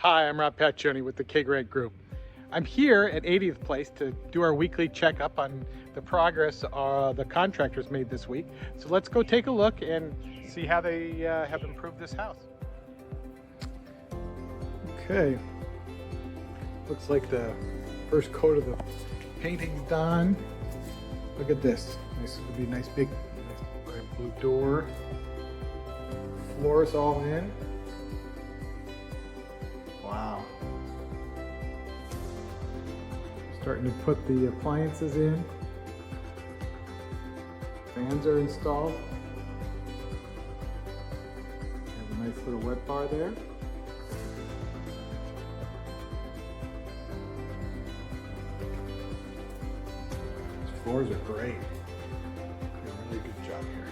Hi, I'm Ron Pacioni with the K-Grant Group. I'm here at 80th Place to do our weekly checkup on the progress the contractors made this week. So let's go take a look and see how they have improved this house. Okay, looks like the first coat of the painting's done. Look at this. This would be a nice big bright blue door. Floors all in. Wow. Starting to put the appliances in. Fans are installed. Have a nice little wet bar there. These floors are great. Did a really good job here.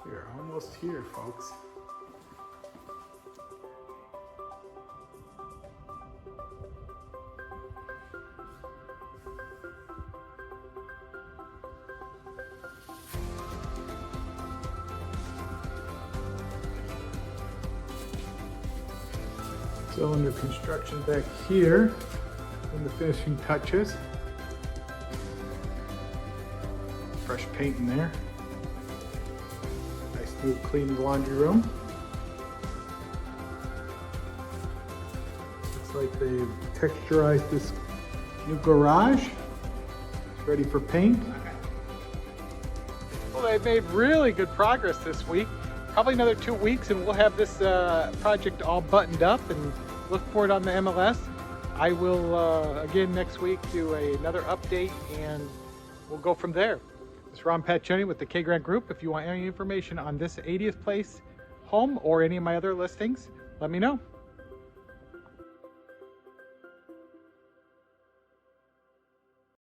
We're almost here, folks. Still under construction back here in the finishing touches. Fresh paint in there. New clean laundry room. Looks like they've texturized this new garage. It's ready for paint. Well, they've made really good progress this week. Probably another 2 weeks and we'll have this project all buttoned up and look for it on the MLS. I will, again, next week do another update and we'll go from there. It's Ron Pacioni with the K-Grant Group. If you want any information on this 80th Place home or any of my other listings, let me know.